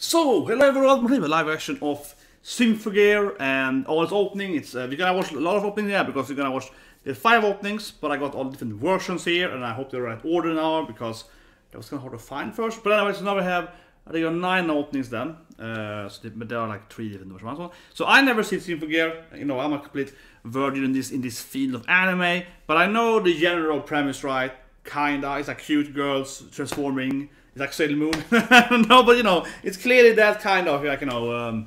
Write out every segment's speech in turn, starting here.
So, hello everyone, we're doing a live action of Symphogear and all its opening. It's we're gonna watch a lot of openings here because we're gonna watch the 5 openings, but I got all different versions here and I hope they're the right order now because that was kinda hard to find first. But anyways, now we have I think 9 openings then. But there are like 3 different versions. So I never seen Symphogear, you know, I'm a complete virgin in this field of anime, but I know the general premise, right? Kinda, it's like cute girls transforming. It's like Sailor Moon. No, but you know, it's clearly that kind of like, you know,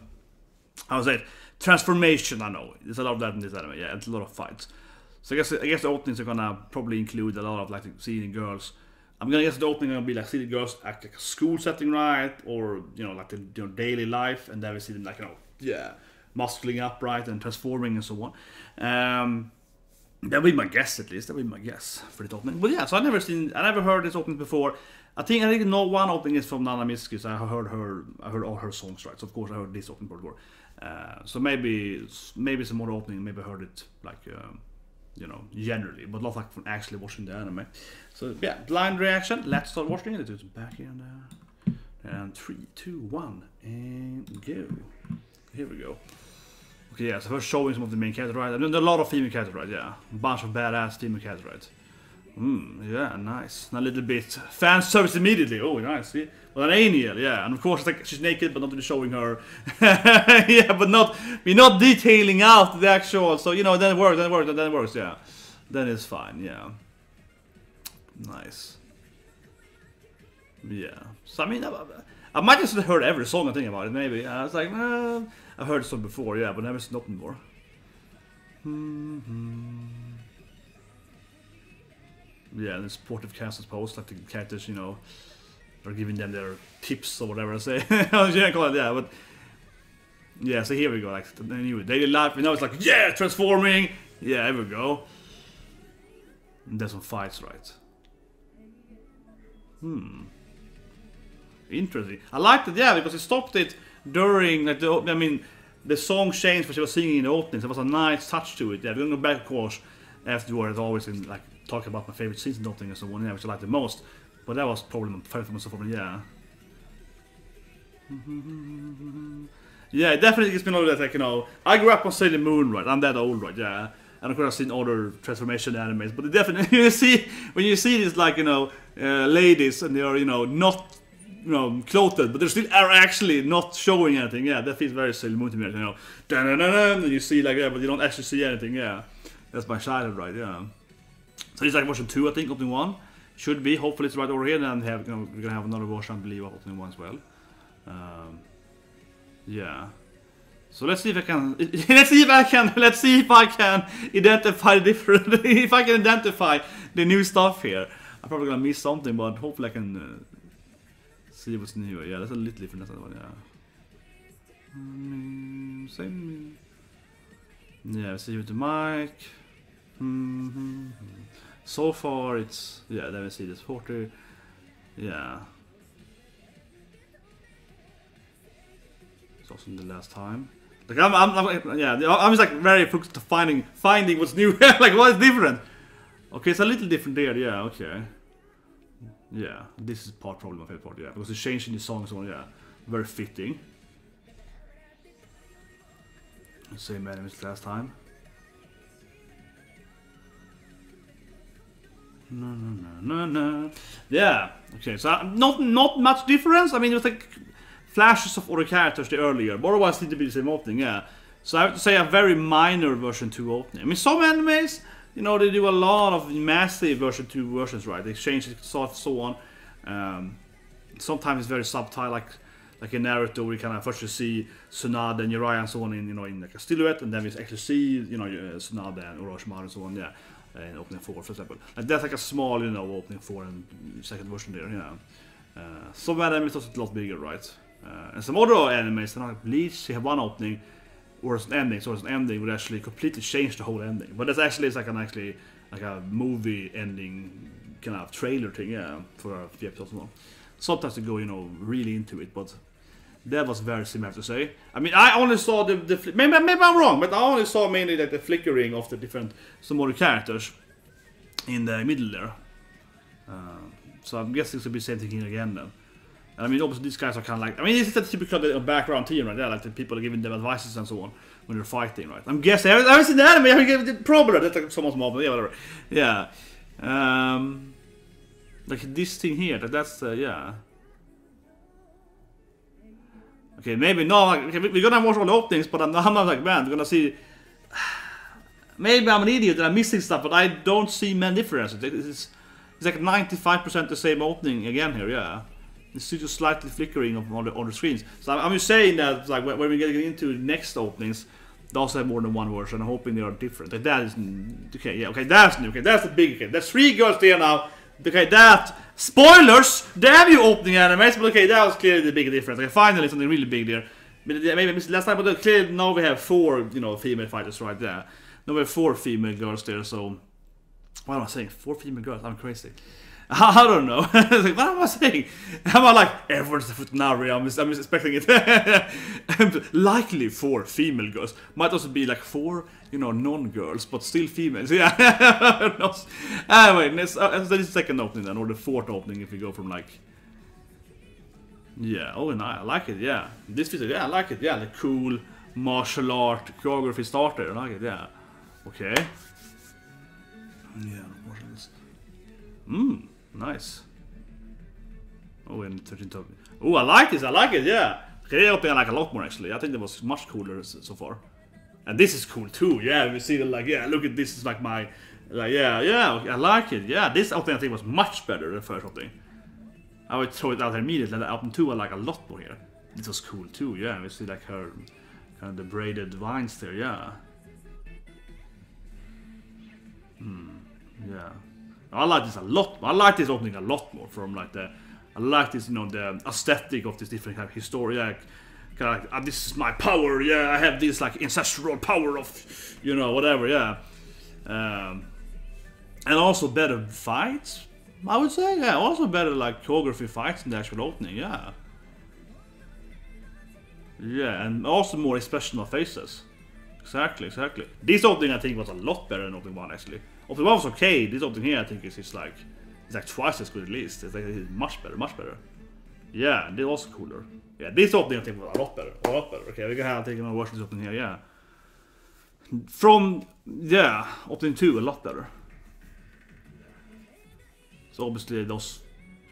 how to say it, transformation. I know there's a lot of that in this anime. Yeah, it's a lot of fights. So I guess the openings are gonna probably include a lot of like seeing girls. I'm gonna guess the opening are gonna be like seeing girls at like a school setting, right? Or you know, like the daily life, and then we see them like, you know, yeah, muscling up, right, and transforming and so on. That would be my guess, at least. That would be my guess for the opening. But yeah, so I never heard this opening before. I think no one opening is from Nana Mitsuki, so I heard all her songs, right? So of course I heard this opening before. So maybe some more opening, maybe I heard it like you know, generally, but not like from actually watching the anime. So yeah, blind reaction. Let's start watching it. It's back here and 3, 2, 1, and go. Here we go. Okay, yeah, so first showing some of the main characters, right? I mean, there are a lot of female characters, right? Yeah, a bunch of badass female characters, right? Yeah, nice. A little bit fan service immediately. Oh, nice. See? Well, an angel, yeah, and of course, like she's naked, but not really showing her. Yeah, but we're not detailing out the actual. So you know, then it works. Yeah, then it's fine. Yeah, nice. Yeah. So I mean, I might just have heard every song I think about it. Maybe I was like, I've heard the song before, yeah, but never seen it before. Yeah, and the supportive cast, I suppose, like the characters, you know, are giving them their tips or whatever I say. Yeah, but yeah, so here we go, like the new daily life, you know, it's like, yeah, transforming, yeah, here we go. And there's some fights, right? Interesting. I liked it, yeah, because it stopped it during, like, the song changed when she was singing in the opening, so there was a nice touch to it. Yeah, we're gonna go back, of course, afterwards, always in, like, talking about my favorite scenes in the opening and so on, yeah, which I like the most. But that was probably my favorite myself, yeah. Yeah, it definitely gives me a lot of that, like, you know, I grew up on Sailor Moon, right? I'm that old, right? Yeah. And of course I've seen other transformation animes, but it definitely, you see, when you see these, like, you know, ladies, and they are, you know, not, you know, clothed, but they still are actually not showing anything, yeah, that feels very Sailor Moon to me, you know, and you see, like, yeah, but you don't actually see anything, yeah. That's my childhood, right? Yeah. So it's like version 2, I think, opening 1. Should be, hopefully it's right over here, and we're gonna have another version, I believe, of opening 1 as well. Yeah. So let's see if I can identify the different if I can identify the new stuff here. I'm probably gonna miss something, but hopefully I can see what's new. Yeah, that's a little different, that's that one, yeah. Same. Yeah, see with the mic. So far it's, yeah, let me see this 40. Yeah. It's also the last time. Like I'm just like very focused to finding what's new. Like what is different. Okay, it's a little different there, yeah, okay. Yeah, this is probably my favorite part, yeah, because it's changing the songs on, yeah. Very fitting. Same anime as last time. No. Yeah. Okay. So not much difference. I mean, it was like flashes of other characters the earlier, but otherwise it seemed to be the same opening. Yeah. So I have to say a very minor version 2 opening. I mean, some animes, you know, they do a lot of massive version 2 versions, right? They change it, so on. Sometimes it's very subtle, like in Naruto, we kind of first you see Tsunade and Yuri and so on in, you know, in like a silhouette, and then we actually see, you know, Tsunade and Orochimaru and so on. Yeah. In opening 4, for example. Like that's like a small, you know, opening 4 and second version there, yeah. Some animes are a lot bigger, right? And some other animes, I believe they have one opening or an ending, so it's an ending would actually completely change the whole ending. But that's actually, it's like a movie ending kind of trailer thing, yeah, for a few episodes more. Sometimes they go, you know, really into it, but that was very similar, I have to say. I mean, I only saw maybe I'm wrong, but I only saw mainly like the flickering of the different, some other characters in the middle there. So I'm guessing it will be the same thing here again then. And I mean, obviously these guys are kind of like, I mean, this is the typical background team right there, like the people are giving them advices and so on when they're fighting, right? I'm guessing, I haven't seen the anime, I haven't probably, that's like someone's mom, yeah, whatever. Yeah. Like this thing here, that's, yeah. Okay, maybe, no, like, okay, we're gonna watch all the openings, but I'm not like, man, we're gonna see... Maybe I'm an idiot and I'm missing stuff, but I don't see many differences. It's like 95% the same opening again here, yeah. It's just slightly flickering on the screens. So I'm just saying that like when we get into next openings, they also have more than one version. I'm hoping they are different. Like that is okay, yeah, okay, that's new. Okay, that's the big. Okay, there's 3 girls there now. Okay, that spoilers. Damn you, opening animes. But okay, that was clearly the big difference. Okay, finally something really big there. Maybe I missed last time, but clearly now we have 4, you know, female fighters right there. Now we have 4 female girls there. So what am I saying? 4 female girls? I'm crazy. I don't know. Like, what am I saying? Am I like, everyone's a Futanari? I'm expecting it. Likely 4 female girls. Might also be like 4, you know, non-girls, but still females. Yeah. Anyway, this is the second opening then, or the 4th opening if we go from like... Yeah, oh, no, I like it, yeah. This video, yeah, I like it, yeah. The cool martial art choreography starter, I like it, yeah. Okay. Yeah, nice. Oh, and 13th opening. Oh, I like this, I like it, yeah. Okay, opening I like a lot more actually. I think that was much cooler so far. And this is cool too, yeah. We see that, like, yeah, look at this, is like my, like, yeah, I like it, yeah. This opening I think was much better than the first opening. I would throw it out immediately. The opening 2 I like a lot more here. This was cool too, yeah. We see like her, kind of the braided vines there, yeah. Yeah. I like this a lot. I like this opening a lot more from like the... I like this, you know, the aesthetic of this different kind of history. Yeah, kind of like, this is my power. Yeah, I have this like ancestral power of, you know, whatever. Yeah, and also better fights, I would say. Yeah, also better like choreography fights in the actual opening. Yeah, yeah, and also more expressional faces. Exactly. This opening I think was a lot better than opening 1 actually. Opening 1 was okay. This opening here I think is like, it's like twice as good at least. It's like it's much better. Yeah, this was cooler. Yeah, this opening I think was a lot better. Okay, we're gonna take another watch this opening here. Yeah, from opening 2 a lot better. So obviously those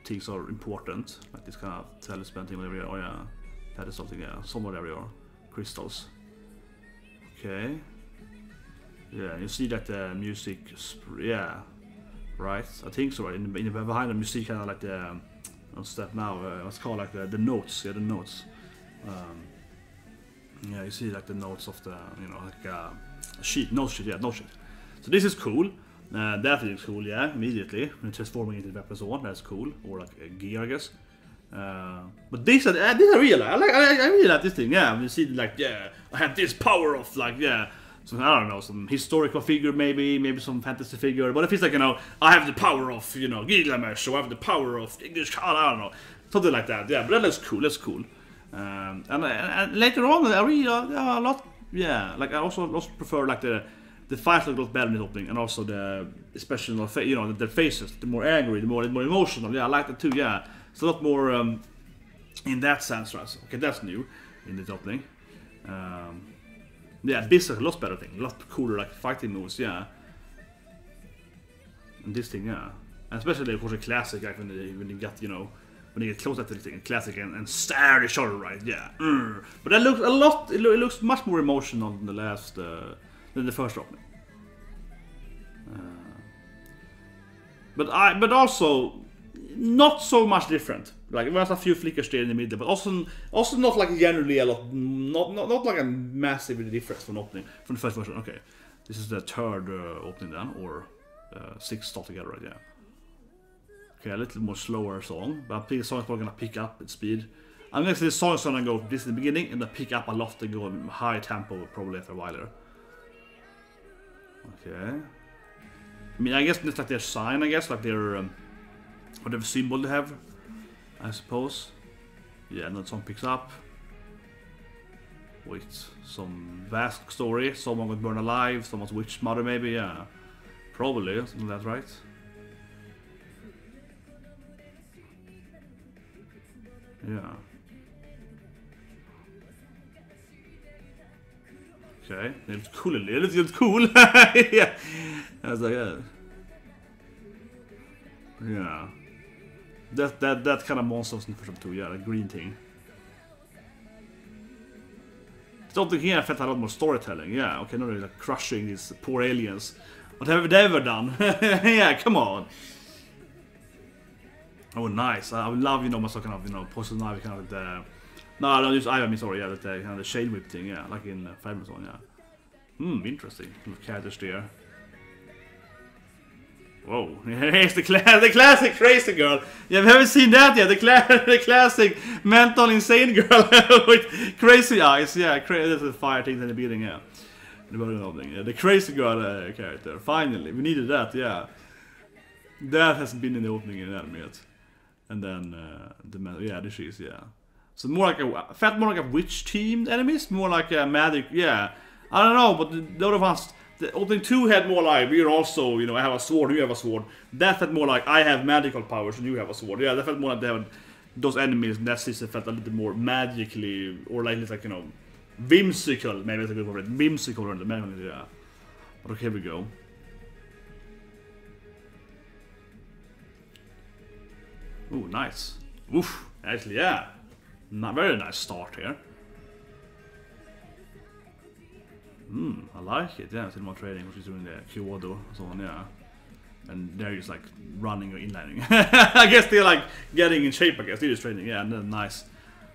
things are important, like this kind of talisman thing, whatever. Oh yeah, that is something. Yeah, somewhere there we are. Crystals. Okay. Yeah, you see that the music, yeah, right? I think so. Right? In the behind them, you see kind of like the what's that now? What's called like the notes? Yeah, the notes. Yeah, you see like the notes of the, you know, like sheet, note sheet. Yeah, note sheet. So this is cool. That is cool. Yeah, immediately when transforming into the weapon, so on. That's cool. Or like a gear, I guess. But this I really like. I really like this thing. Yeah, you see like, yeah, I have this power of like, yeah. Some, I don't know, some historical figure, maybe some fantasy figure. But if it's like, you know, I have the power of, you know, Gilgamesh, or I have the power of English, I don't know, something like that. Yeah, but that looks cool. That's cool. And later on, I really a lot. Yeah, like I also prefer like the fights look a lot better in the opening, and also the especially, you know, the faces, the more angry, the more emotional. Yeah, I like that too. Yeah, it's a lot more in that sense, right? Okay, that's new in this opening. Yeah, this is a lot better thing, a lot cooler like fighting moves, yeah. And this thing, yeah. And especially of course a classic, like when you get, you know, when you get close to the thing, classic and stare at each other, right? Yeah. But that looks a lot. It looks much more emotional than the last, than the first opening. But also not so much different. Like there's a few flickers there in the middle, but also not like generally a lot, not like a massive difference from opening from the first version. Okay, this is the 3rd opening then, or 6th altogether, right? Yeah. Okay, a little more slower song, but I think the song is probably gonna pick up its speed. I'm gonna say the song is gonna go this in the beginning and then pick up a lot and go in high tempo probably after a while there. Okay. I mean, I guess it's like their sign, I guess, like their whatever symbol they have, I suppose. Yeah, and then song picks up. Wait, some vast story. Someone got burned alive, someone's witch mother maybe, yeah. Probably, something like that, right? Yeah. Okay, it looks cool. It looks cool. Yeah. I was like, yeah. Yeah. That kind of monster was in for some too. Yeah, the green thing. Something here I felt a lot more storytelling. Yeah. Okay, no, they're like crushing these poor aliens. What have they ever done? Yeah, come on. Oh, nice. I would love, you know, my kind of, you know, poison knife kind of the. No, I don't use I mean, sorry, yeah, that kind of the chain whip thing, yeah, like in Fire Zone, yeah. Interesting. Little characters there. Whoa, here's the classic crazy girl. Yeah, we haven't seen that yet. The classic mental insane girl with crazy eyes. Yeah, that's the fire things in the beginning, yeah. The crazy girl character. Finally, we needed that, yeah. That hasn't been in the opening in anime yet. And then yeah, this is, yeah. So more like felt more like a witch-themed enemies, more like a magic, yeah. I don't know, but the other ones, the opening 2 had more like, we're also, you know, I have a sword, you have a sword. That felt more like, I have magical powers and you have a sword. Yeah, that felt more like they had those enemies, and that system felt a little more magically, or like, you know, whimsical, maybe that's a good word, whimsical, yeah. But okay, here we go. Ooh, nice. Oof, actually, yeah. Not very nice start here. I like it, yeah. Still more trading, which is doing the Kyoto and so on, yeah. And they're just like running or inlining. I guess they're like getting in shape, I guess. They're just trading, yeah, and then nice.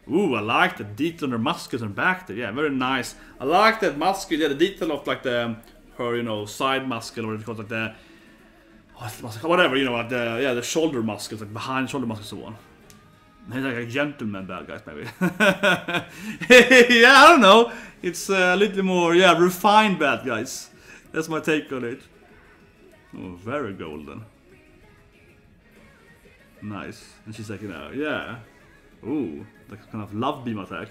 Ooh, I like the detail on her muskets and back there, yeah, very nice. I like that musket, yeah, the detail of like the, her, you know, side muscle, or because like the, whatever, you know, like the, yeah, the shoulder muscles, like behind shoulder muscles and so on. He's like a gentleman bad guys, maybe. Yeah, I don't know. It's a little more, yeah, refined bad guys. That's my take on it. Oh, very golden. Nice. And she's like, you know, yeah. Ooh, like kind of love beam attack.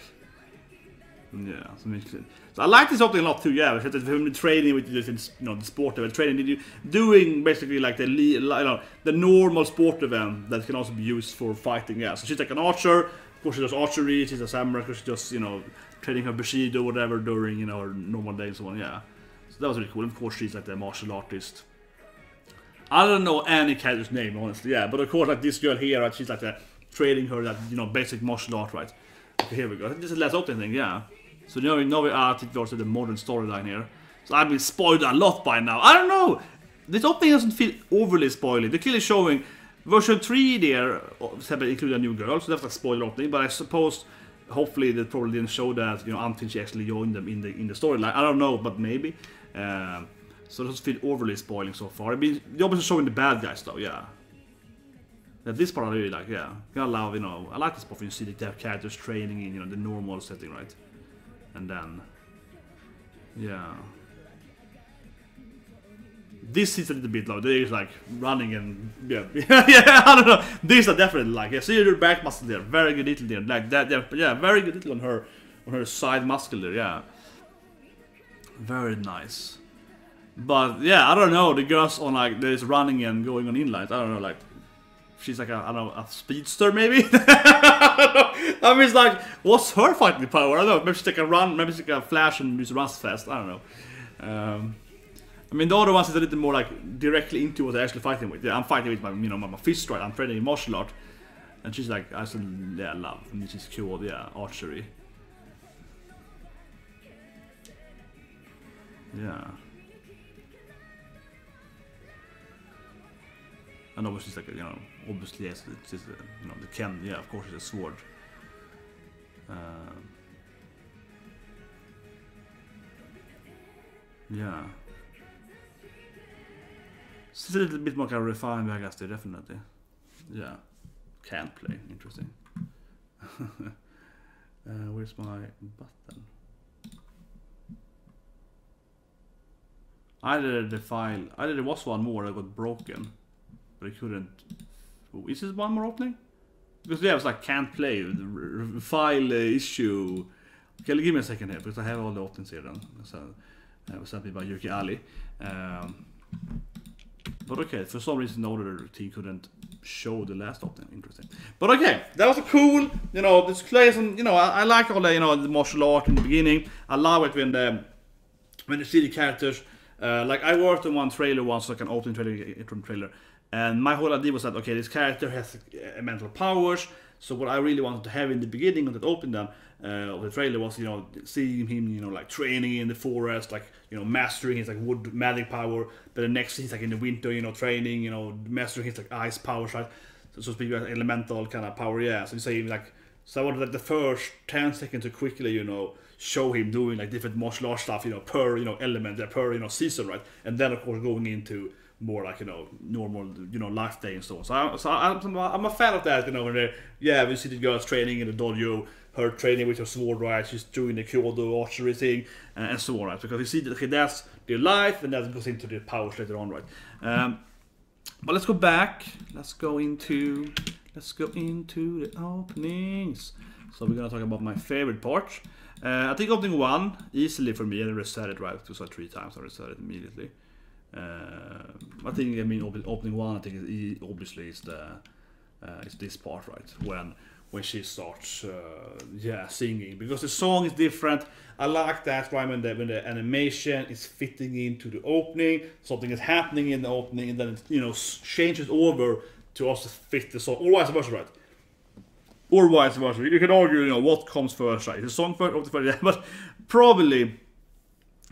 Yeah, so I like this opening a lot too. Yeah, because when training with this, you know, the sport event training, doing basically like the, you know, the normal sport event that can also be used for fighting. Yeah, so she's like an archer. Of course, she does archery. She's a samurai. Because she just, you know, training her bushido or whatever during, you know, her normal day and so on. Yeah, so that was really cool. Of course, she's like the martial artist. I don't know any character's name, honestly. Yeah, but of course, like this girl here, right, she's like the training her that, you know, basic martial art, right? Okay, here we go. This is the last opening thing, yeah. So now we are to the modern storyline here. So I've been spoiled a lot by now. I don't know. This opening doesn't feel overly spoiling. They're clearly showing version 3 there, including a new girl. So that's a spoiler opening. But I suppose, hopefully, they probably didn't show that, you know, until she actually joined them in the storyline. I don't know, but maybe. So it doesn't feel overly spoiling so far. I mean, the opposite showing the bad guys though, yeah. This part I really like, yeah. I love, you know, I like this part when you see the characters training in, you know, the normal setting, right? And then, yeah. This is a little bit low. They're like running and yeah, yeah. I don't know. These are definitely like, yeah. See your back muscle there, very good detail there, like that. Yeah, very good detail on her side muscle there, yeah. Very nice. But yeah, I don't know. The girls on like there's running and going on inlines. I don't know, like. She's like I don't know, a speedster maybe? I mean, it's like, what's her fighting power? I don't know, maybe she can run, maybe she can flash and just runs fast, I don't know. I mean, the other ones is a little more like directly into what they're actually fighting with. Yeah, I'm fighting with my, you know, my fist right, I'm training in martial art. And she's like, I still, yeah, love, I mean, she's cool, yeah, archery. Yeah. And obviously it's like, you know, obviously yes, it's just, you know, the Ken, yeah, of course it's a sword. Yeah. It's a little bit more kind of refined, I guess, definitely. Yeah. Can't play, interesting. Where's my button? Either there was one more that got broken. But I couldn't. Oh, is this one more opening? Because yeah, it was like can't play, file issue. Okay, give me a second here because I have all the openings here then. So it was sent me by Yuki Ali. But okay, for some reason the other team couldn't show the last opening. Interesting. But okay, that was a cool, you know, this plays, and you know, I like all the, you know, the martial art in the beginning. I love it when you see the characters. Like I worked on one trailer once, like an opening trailer, and my whole idea was that okay, this character has mental powers. So what I really wanted to have in the beginning of the opening of the trailer was, you know, seeing him, you know, like training in the forest, like, you know, mastering his like wood magic power. But the next he's like in the winter, you know, training, you know, mastering his like ice powers, right? So speaking like elemental kind of power, yeah. So you say like, so I wanted like the first 10 seconds to quickly, you know, show him doing like different martial arts stuff, you know, per, you know, element, per, you know, season, right? And then of course going into more like, you know, normal, you know, life day and so on. So I'm a fan of that, you know, when we see the girls training in the dojo, her training with her sword, right? She's doing the Kyoto archery thing and so on, right? Because you see that okay, that's their life, and that goes into the powers later on, right? But let's go back. Let's go into the openings. So we're gonna talk about my favorite part. I think opening 1 easily for me. I already said it right. So 3 times. I already said it immediately. I think opening 1. I think is obviously is this part, right? When she starts singing, because the song is different. I like that, right? When the animation is fitting into the opening, something is happening in the opening, and then it, you know, changes over to also fit the song, or vice versa, right? Or vice versa. You can argue, you know, what comes first, right? The song first, or the first, yeah, but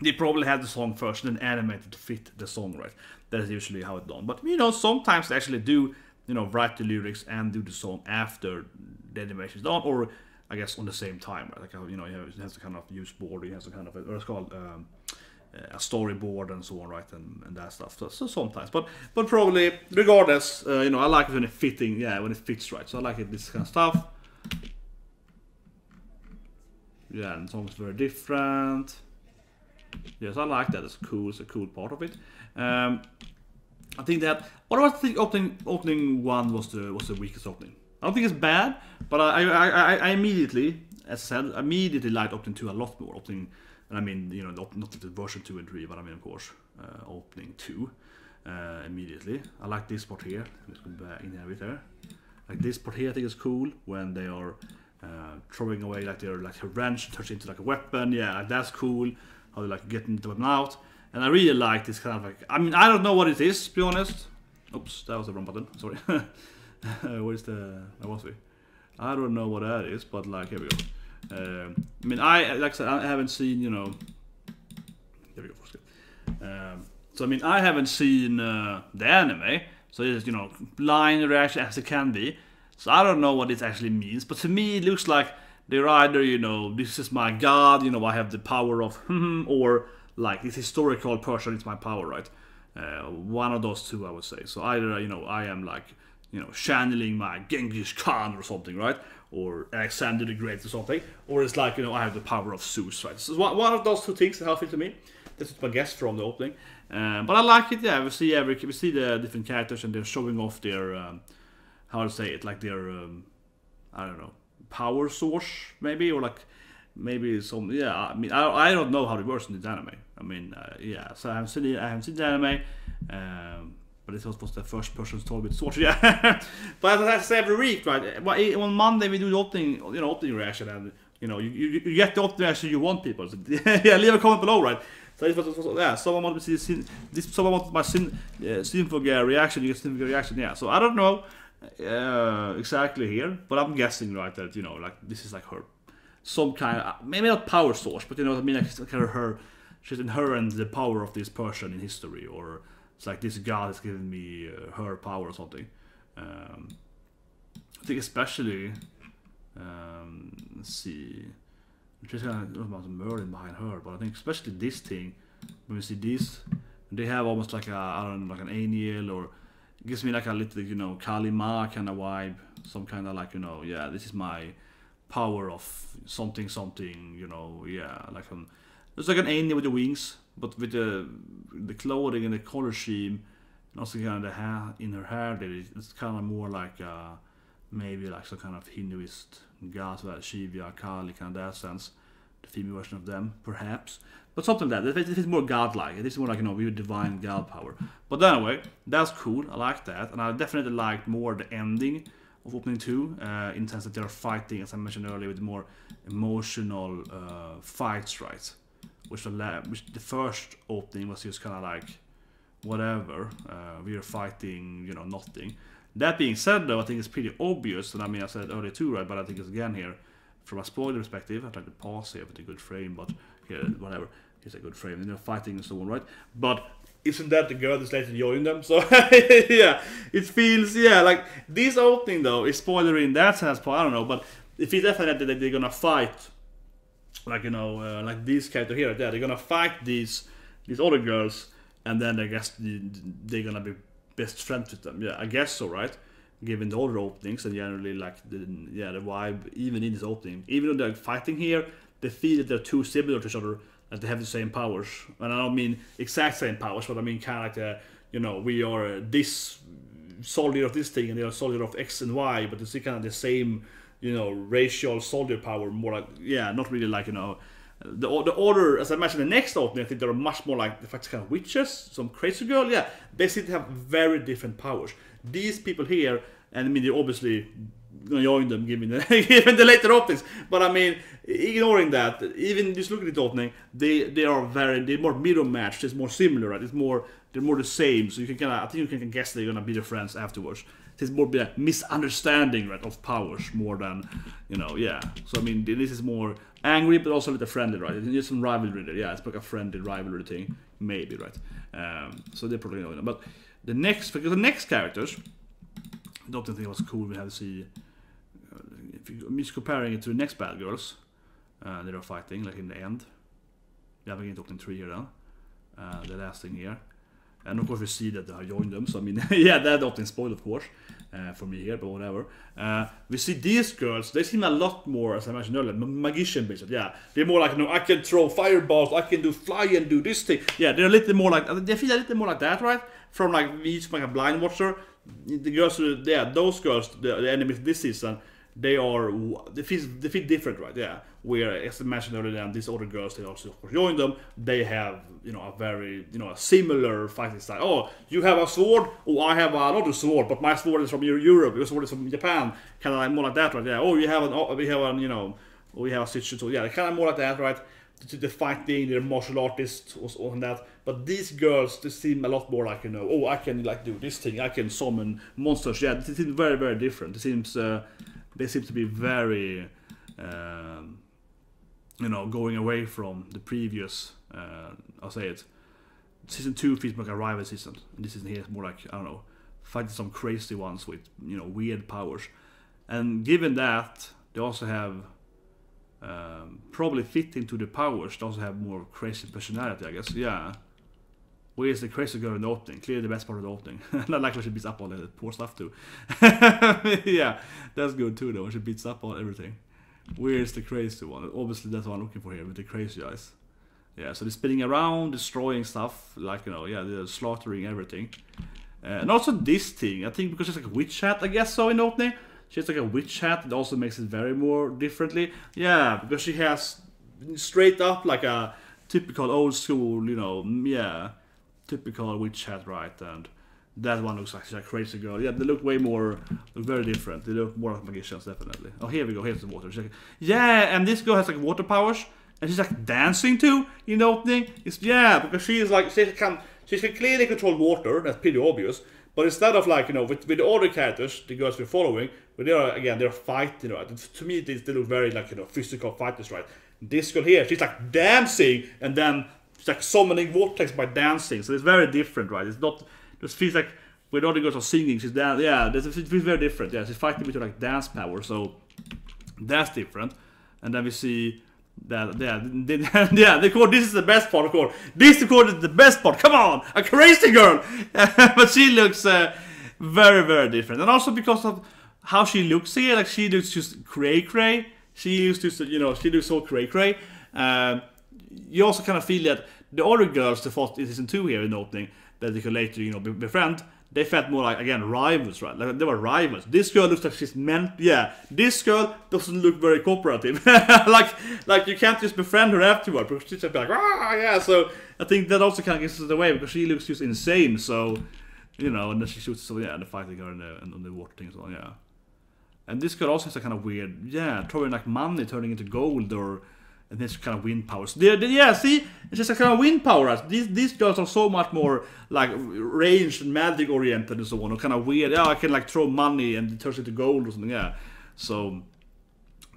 they probably had the song first and then animated to fit the song, right? That is usually how it's done. But you know, sometimes they actually do, you know, write the lyrics and do the song after the animation is done, or I guess on the same time, right? Like, you know, you have to kind of use board, you have to kind of, or it's called a storyboard and so on, right? And that stuff. So sometimes, but probably regardless, you know, I like it when it's fitting, when it fits right. So I like it, this kind of stuff. Yeah, and the song's very different. Yes, I like that. It's cool. It's a cool part of it. I think that. What about the opening 1 was the weakest opening? I don't think it's bad, but I immediately, as I said, immediately liked opening 2 a lot more. Opening, and I mean, you know, not the version 2 and 3, but I mean, of course, opening 2 immediately. I like this part here. Let's go back in here with her. Like this part here, I think is cool when they are throwing away like their her wrench turns into like a weapon. Yeah, like that's cool. How they like getting the weapon out. And I really like this kind of like, I mean, I don't know what it is, to be honest. Oops, that was the wrong button, sorry. Where's where was we? I don't know what that is, but like, here we go. I mean, like I said, I haven't seen, you know, here we go. So I mean, I haven't seen the anime, so it's, you know, blind reaction as it can be. So I don't know what it actually means, but to me it looks like they're either, you know, this is my god, you know, I have the power of, or like this historical person is my power, right? One of those two, I would say. So either, you know, I am like, you know, channeling my Genghis Khan or something, right? Or Alexander the Great or something. Or it's like, you know, I have the power of Zeus, right? So one of those two things that help it to me. That's my guess from the opening. But I like it, yeah. We see the different characters and they're showing off their, how to say it, like their, I don't know, power source maybe, or like maybe some, yeah. I mean, I don't know how it works in the anime. I mean, yeah. So I haven't seen the anime, but this was the first person told me to watch. Yeah, but that's every week, right? On Monday we do the opening reaction, and you know, you get the opening reaction you want, people. So, yeah, leave a comment below, right? So it was, yeah, someone wanted to see this. Someone wanted my Symphogear reaction. You get Symphogear reaction, yeah. So I don't know exactly here, but I'm guessing, right, that, you know, like this is like her, some kind of, maybe not power source, but you know what I mean, like kind of her, she's inherent the power of this person in history, or it's like this god is giving me her power or something. I think especially, let's see, she's kind of about the murder behind her, but I think especially this thing, when we see this, they have almost like a, I don't know, like an angel, or it gives me like a little, you know, Kalima kind of vibe, some kind of like, you know, yeah, this is my power of something, you know, yeah, like it's like an angel with the wings, but with the clothing and the color scheme, and also kind of the hair in her hair, it's kind of more like maybe like some kind of Hinduist god, like Shiva, Kali, kind of that sense. the female version of them, perhaps. But something like that. It is more godlike. It is more like, you know, we divine god power. But anyway, that's cool. I like that. And I definitely liked more the ending of opening 2, in the sense that they're fighting, as I mentioned earlier, with more emotional fights, right? Which the first opening was just kind of like, whatever, we are fighting, you know, nothing. That being said, though, I think it's pretty obvious, and I mean, I said it earlier too, right? But I think it's again here, from a spoiler perspective, I tried to pause here with a good frame, but here, whatever, here's a good frame, and they're fighting and so on, right? But isn't that the girl that's later joining them? So, yeah, it feels, yeah, like, this opening, though, is spoiler in that sense, I don't know, but it feels definitely that they're gonna fight, like, you know, like this character here, they're gonna fight these other girls, and then I guess they're gonna be best friends with them. Yeah, I guess so, right? Given the other openings and generally like the vibe, even in this opening, even though they're fighting here, they feel that they're too similar to each other, that they have the same powers. And I don't mean exact same powers, but I mean kind of like you know, we are this soldier of this thing, and they are soldier of X and Y, but it's kind of the same, you know, racial soldier power. More like, yeah, not really like, you know. The order, as I mentioned, the next opening, I think they're much more like the fact kind of witches, some crazy girl. Yeah, they seem to have very different powers. These people here, and I mean, they're obviously join them, given the later openings. But I mean, ignoring that, even just looking at the opening, they're more mirror matched. It's more similar, right? They're more the same. So you can kind of, I think you can guess they're gonna be their friends afterwards. It's more be a misunderstanding, right, of powers more than, you know, yeah. So I mean, this is more angry, but also a little friendly, right? There's some rivalry there. Yeah, it's like a friendly rivalry thing, maybe, right? So they're probably going. But the next characters, I don't think it was cool. We have to see. If I'm just comparing it to the next bad girls, they are fighting like in the end. Yeah, we're getting 3 here then. The last thing here. And of course we see that I joined them, so I mean, yeah, that often spoiled, of course, for me here, but whatever. We see these girls, they seem a lot more, as I mentioned earlier, magician based. Yeah, they're more like, you know, I can throw fireballs, I can do fly and do this thing. Yeah, they're a little more like, they feel a little more like that, right? From like, each like a blind watcher. The girls, yeah, those girls, the enemies this season, they feel different, right? Yeah, where, as I mentioned earlier, these other girls, they also of course join them. They have, you know, a very, you know, a similar fighting style. Oh, you have a sword. Oh, I have another sword, but my sword is from Europe. Your sword is from Japan. Kind of like more like that, right? Yeah. Oh, you have you know, we have a situation. So yeah, kind of more like that, right? The fighting, they're martial artists or that. But these girls, they seem a lot more like, you know, oh, I can like do this thing. I can summon monsters. Yeah, they seem very, very different. It seems. They seem to be very, you know, going away from the previous, I'll say it, season 2 feels like a rival season, and this season here is more like, I don't know, fighting some crazy ones with, you know, weird powers. And given that, they also have, probably fitting to the powers, they also have more crazy personality, I guess, yeah. Where is the crazy girl in the opening? Clearly the best part of the opening. I like when she beats up all the poor stuff too. Yeah, that's good too though, when she beats up on everything. Where is the crazy one? Obviously that's what I'm looking for here, with the crazy eyes. Yeah, so they're spinning around, destroying stuff, like, you know, yeah, they're slaughtering everything. And also this thing, I think because it's like a witch hat, I guess so, in the opening. She has like a witch hat, that also makes it very more differently. Yeah, because she has straight up like a typical old school, you know, yeah, typical witch hat, right? And that one looks like she's a crazy girl. Yeah, they look very different. They look more like magicians, definitely. Oh, here we go. Here's the water. Like, yeah, and this girl has like water powers, and she's like dancing too in the opening. Yeah, because she is like she can clearly control water. That's pretty obvious. But instead of like, you know, with the other characters, the girls we're following, but they're fighting, right? And to me, they look very like, you know, physical fighters, right? This girl here, she's like dancing, and then she's like summoning vortex by dancing. So it's very different, right? It's not. It feels like when other girls are singing, she's dancing. Yeah, it feels very different. Yeah, she's fighting with her like dance power, so that's different. And then we see that, yeah, they call this is the best part. Of course, this is the best part. Come on, a crazy girl, but she looks very, very different, and also because of how she looks here, like she looks just cray. She used to, you know, she looks so cray. You also kind of feel that the other girls, the fought in season 2 here in the opening, that they could later, you know, befriend, they felt more like, again, rivals, right? Like, they were rivals. This girl looks like she's meant, this girl doesn't look very cooperative. like you can't just befriend her afterward, because she's just like, yeah, so I think that also kind of gives us away, because she looks just insane, so, you know, and then she shoots, so yeah, the fighting her on the water thing as well, yeah. And this girl also has a kind of weird, throwing like money turning into gold, or, and this kind of wind power. So see, it's just a kind of wind power. Right? These girls are so much more like ranged and magic oriented and so on, or kind of weird. I can like throw money and it turns into gold or something. Yeah, so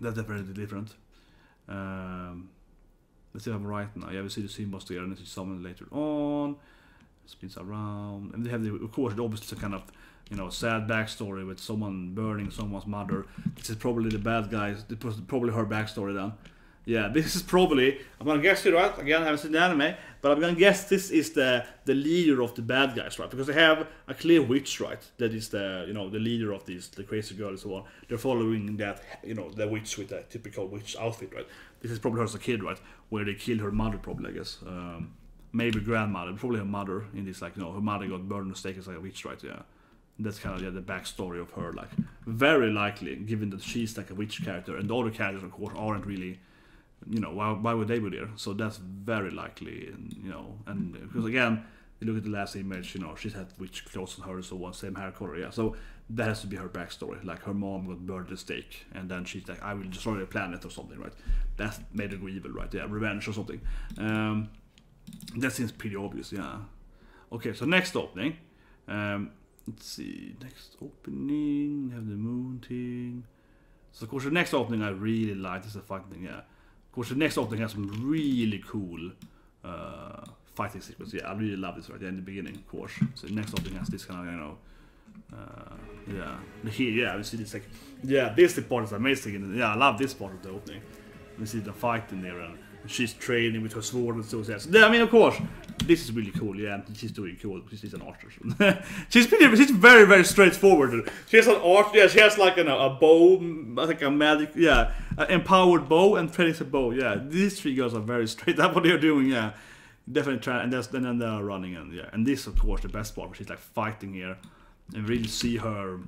that's definitely different. Let's see if I'm right now. Yeah, we see the symbols there, and it's summoned later on. Spins around, and they have of course, obviously, kind of, you know, sad backstory with someone burning someone's mother. This is probably the bad guys. This was probably her backstory then. Yeah, this is probably, I'm gonna guess it, right? Again, I haven't seen the anime, but I'm gonna guess this is the leader of the bad guys, right? Because they have a clear witch, right? That is the, you know, the leader of these, the crazy girl and so on. They're following that, you know, the witch with that typical witch outfit, right? This is probably her as a kid, right? Where they killed her mother, probably, I guess. Maybe grandmother, probably her mother in this, like, you know, her mother got burned and stake as like a witch, right? Yeah. That's kind of the backstory of her, like, very likely, given that she's like a witch character, and the other characters, of course, aren't really, you know, why would they be there? So that's very likely, and, you know, and because again, you look at the last image, you know, she's had witch clothes on her and so on, same hair color, yeah. So that has to be her backstory. Like, her mom got burned at the stake, and then she's like, I will destroy the planet or something, right? That made her go evil, right? Yeah, revenge or something. That seems pretty obvious, yeah. Okay, so next opening. Let's see, next opening, have the moon thing. So of course the next opening I really like, this is a fighting thing, yeah. Of course the next opening has some really cool fighting sequence, yeah, I really love this right there in the beginning, of course. So the next opening has this kind of, you know, we see this like, this part is amazing, I love this part of the opening. We see the fight in there, and she's training with her sword and so on. I mean, of course, this is really cool, yeah, and she's doing cool, because she's an archer. she's very, very straightforward. She has an archer, yeah, she has like a bow, like a magic, an empowered bow, and trains a bow, yeah. These three girls are very straight, that's what they're doing, yeah. Definitely trying, and then they're running, and yeah. And this, of course, the best part, where she's like fighting here, and really see her.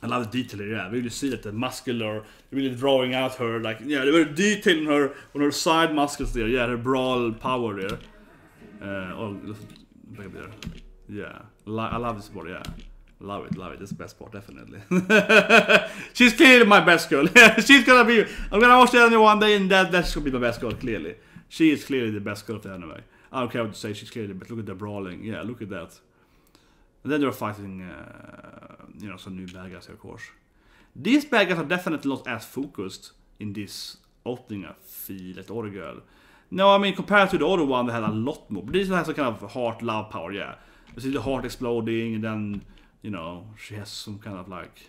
I love the detail, yeah. Really see that the muscular, really drawing out her, like, yeah, they were detailing her on her side muscles there, yeah, her brawl power there. Back there, yeah. I love this part, yeah. Love it. That's the best part, definitely. She's clearly my best girl. She's gonna be. I'm gonna watch the anime one day, and that's gonna be my best girl. Clearly, she is clearly the best girl of the anime. I don't care what you say. She's clearly, but look at the brawling. Yeah, look at that. And then they're fighting, you know, some new bad guys here, of course. These bad guys are definitely not as focused in this opening, I feel, as the other girl. No, I mean, compared to the other one, they had a lot more. But this one has a kind of heart love power, yeah. You see the heart exploding, and then, you know, she has some kind of like,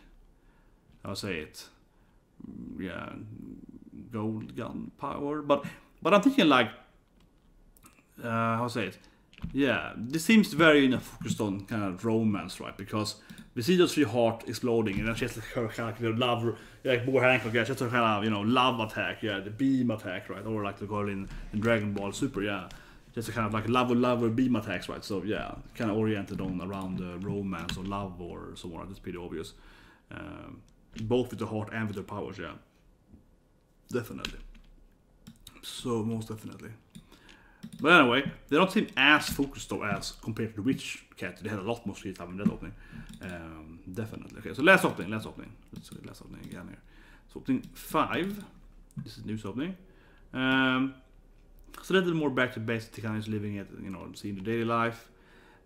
how I say it, yeah, gold gun power. But I'm thinking like, how I say it. Yeah, this seems very, you know, focused on kind of romance, right? Because we see those three heart exploding, and then she has like her kind of love, like Boar Hancock, yeah, she has her kind of, you know, love attack, yeah, the beam attack, right? Or like the girl in Dragon Ball Super, yeah, just a kind of like love beam attacks, right? So yeah, kind of oriented on around romance or love or so on. That's pretty obvious. Both with the heart and with the powers, yeah, definitely. So most definitely. But anyway, they don't seem as focused though as compared to the Witch Cat. They had a lot more screen time in that opening. Definitely. Okay, so last opening. Let's do the last opening again here. So opening 5. This is news opening. So that's a little more back to basic, kind of living it, you know, seeing the daily life.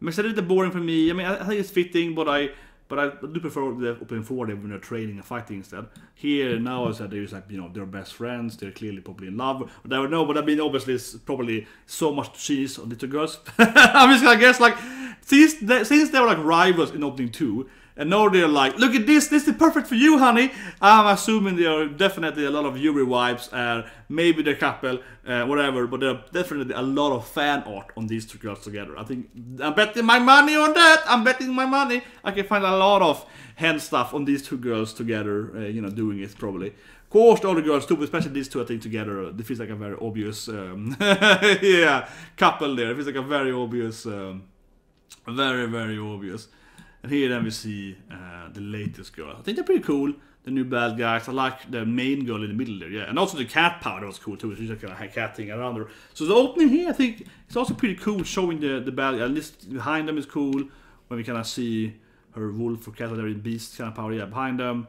It's a little boring for me. I mean, I think it's fitting, but I do prefer the opening 4 when they're training and fighting instead. Here now, I said there's like, you know, they're best friends. They're clearly probably in love. But I don't know. But I mean, obviously, it's probably so much cheese on the two girls. I'm just gonna guess like since they were like rivals in opening 2, and now they're like, look at this. This is perfect for you, honey. I'm assuming there are definitely a lot of Yuri vibes. Maybe they're couple, whatever. But there are definitely a lot of fan art on these two girls together. I think I'm betting my money on that. I'm betting my money. I can find a lot of hand stuff on these two girls together. You know, doing it probably. Of course, the other girls too, but especially these two, I think together, it feels like a very obvious, yeah, couple there. It feels like a very obvious, very obvious. And here then we see the latest girl. I think they're pretty cool. The new bad guys. I like the main girl in the middle there, yeah. And also the cat power was cool too. She's like a cat thing around her. So the opening here, I think, it's also pretty cool, showing the bad guy. At least behind them is cool, when we kind of see her wolf or cat or beast kind of power, yeah, behind them.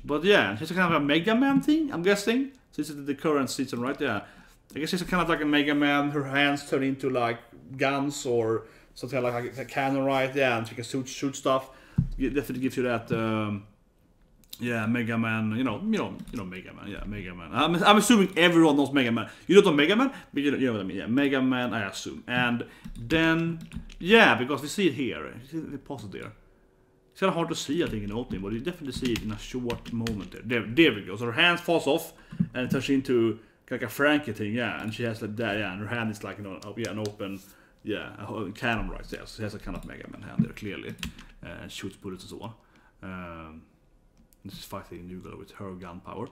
But yeah, she's a kind of a Mega Man thing, I'm guessing. This is the current season, right? Yeah. I guess she's kind of like a Mega Man. Her hands turn into like guns or something like a cannon, right? Yeah, and she can shoot stuff. It definitely gives you that. Yeah, Mega Man. You know, Mega Man. Yeah, Mega Man. I'm assuming everyone knows Mega Man. You don't know Mega Man, but you know what I mean. Yeah, Mega Man. I assume. And then, yeah, because we see it here. We pause it there. It's kind of hard to see, I think, in the opening, but you definitely see it in a short moment there. There we go. So her hand falls off, and it turns into like a Frankie thing. Yeah, and she has like that. Yeah, and her hand is like an open. Yeah, a cannon, right? Yes, she has a kind of Mega Man hand there, clearly, and shoots bullets and so on. This is fighting a new girl with her gun power,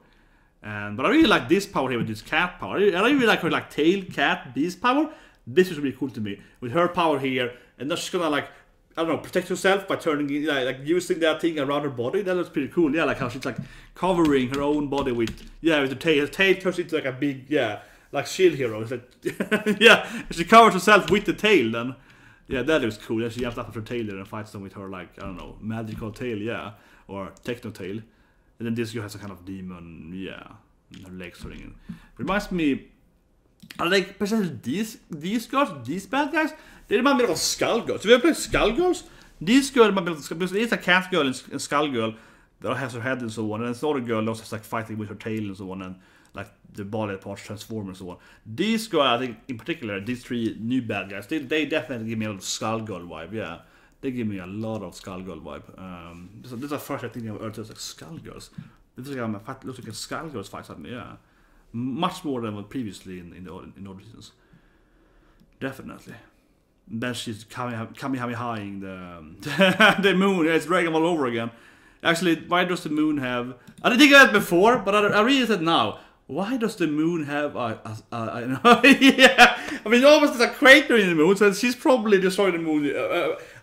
but I really like this power here with this cat power. I really like her like tail, cat, beast power. This is really cool to me with her power here, and now she's gonna like, I don't know, protect herself by turning like using that thing around her body. That looks pretty cool. Yeah, like how she's like covering her own body with with the tail. Her tail turns into like a big like shield hero. It's like yeah, she covers herself with the tail then. Yeah, that looks cool. Yeah, she jumps up with her tail there and fights them with her like, I don't know, magical tail, yeah. Or techno tail. And then this girl has a kind of demon, yeah. Her legs are ringing. Reminds me, I like especially these girls, these bad guys, they remind me of Skullgirls. So we have played Skullgirls. These girls remind me of Skullgirls. It's a cat girl and Skullgirl that has her head and so on. And it's another girl that's like fighting with her tail and so on, and like the body parts transform and so on. These girls, I think in particular, these three new bad guys, they definitely give me a lot of Skullgirl vibe, yeah. They give me a lot of Skullgirl vibe. This is the first I think I've heard like Skullgirls. This looks like a Skullgirls fight suddenly, yeah. Much more than what previously in other seasons. Definitely. Then she's Kamehamehaing the moon. Yeah, it's dragging all over again. Actually, why does the moon have... I didn't think of that before, but I realized it now. Why does the moon have yeah, I mean, almost there's a crater in the moon, so she's probably destroyed the moon.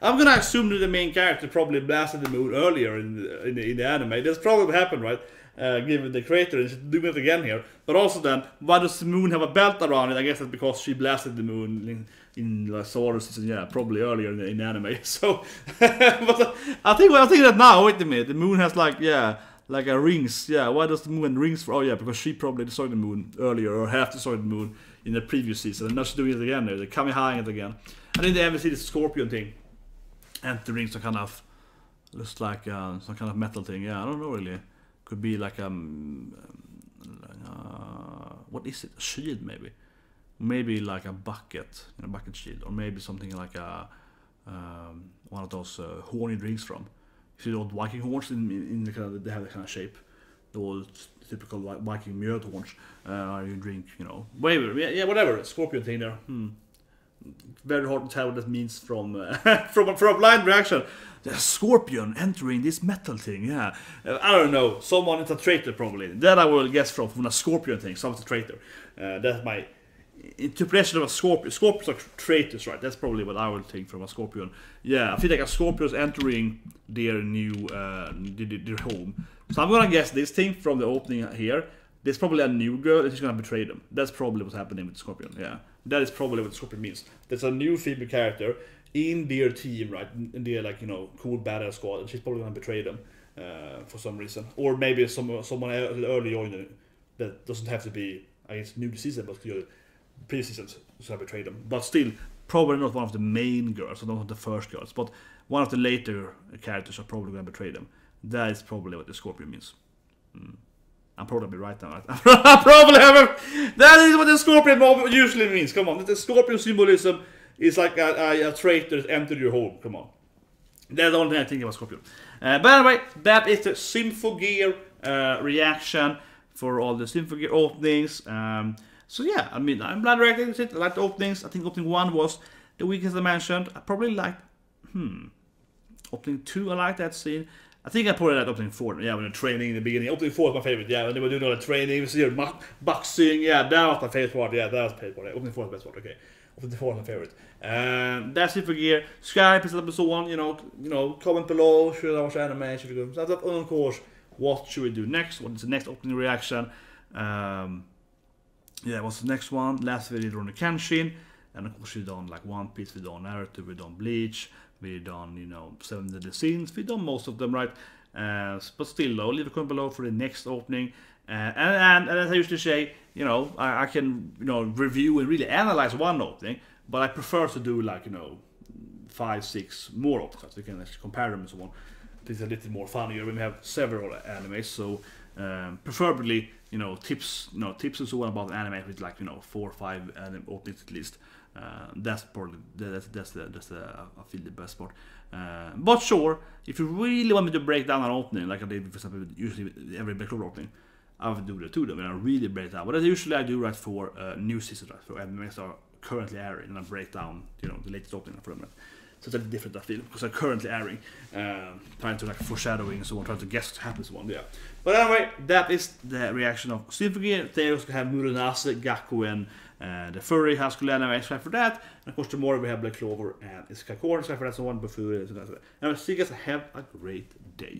I'm gonna assume that the main character probably blasted the moon earlier in the anime. That's probably what happened, right? Given the crater, and she's doing it again here. But also then, why does the moon have a belt around it? I guess that's because she blasted the moon in the solar season, yeah, probably earlier in the anime. So, but I think that now. Wait a minute, the moon has like, yeah. Like a rings, yeah. Why does the moon have rings for? Oh yeah, because she probably destroyed the moon earlier, or half destroyed the moon in the previous season, and now she's doing it again. They're coming high it again. And then they ever see the scorpion thing, entering some kind of looks like some kind of metal thing. Yeah, I don't know really. Could be like what is it? A shield maybe? Maybe like a bucket, bucket shield, or maybe something like a one of those horny drinks from. See the old Viking horns in the kind of, they have that kind of shape, the old typical Viking mjöd horns. You drink, whatever, yeah, whatever. Scorpion thing there. Very hard to tell what that means from from a blind reaction. The scorpion entering this metal thing. Yeah, I don't know. Someone is a traitor probably. That I will guess from a scorpion thing. Someone's a traitor. That's my interpretation of a scorpion. Scorpions are traitors, right? That's probably what I would think from a scorpion. Yeah, I feel like a scorpion is entering their new their home. So I'm gonna guess this thing from the opening here. There's probably a new girl and she's gonna betray them. That's probably what's happening with the scorpion. Yeah, that is probably what the scorpion means. There's a new female character in their team, right? In their cool badass squad, and she's probably gonna betray them for some reason, or maybe someone early on that doesn't have to be, I guess, new this season, but previous seasons so I betrayed them. But still, probably not one of the main girls, or not the first girls, but one of the later characters are probably going to betray them. That is probably what the scorpion means. I'm probably right now. Right? That is what the scorpion usually means. Come on, the scorpion symbolism is like a traitor that entered your home. Come on. That's the only thing I think about scorpion. But anyway, that is the Symphogear reaction for all the Symphogear openings. So yeah, I mean, I'm glad reacting to it. I like the openings. I think opening 1 was the weakest I mentioned. I probably liked, opening 2, I like that scene. I think I probably liked opening 4, yeah, when they're training in the beginning. Opening 4 was my favorite, yeah, when they were doing all the training, we see boxing, yeah, that was my favorite part, yeah, that was my favorite part. Opening 4 was the best part, okay. of the fourth favorite. That's it for gear. Skype is episode 1. You know, comment below. Should I watch anime? Should we go? That's up on course. What should we do next? What is the next opening reaction? Yeah, what's the next one? Last video we did on the Kenshin, and of course we done like One Piece, we done Naruto, we done Bleach, we done, you know, 7 Deadly Sins, we done most of them, right? But still though, leave a comment below for the next opening. And as I usually say, you know, I can, you know, review and really analyze one opening, but I prefer to do like, you know, 5, 6 more openings, so we can actually compare them and so on. It's a little more funnier when we have several animes, so preferably, you know, tips and so on about the anime with like, you know, 4 or 5 openings at least. That's probably that's I feel the best part. But sure, if you really want me to break down an opening, like I did for example usually every backlog opening, I would do that too. Then I really break down. But usually I do right for new seasons, right, for animes that are currently airing, and I break down, you know, the latest opening for them. So it's a little different, I feel, because I'm currently airing, trying to like foreshadowing and so on, trying to guess what happens one. Yeah. But anyway, that is the reaction of Symphogear. They also have Muranase, Gaku, and the furry high school anime. So for that, and of course tomorrow we have Black Clover and Isekai Core. So for that, so one before. And I see you guys have a great day.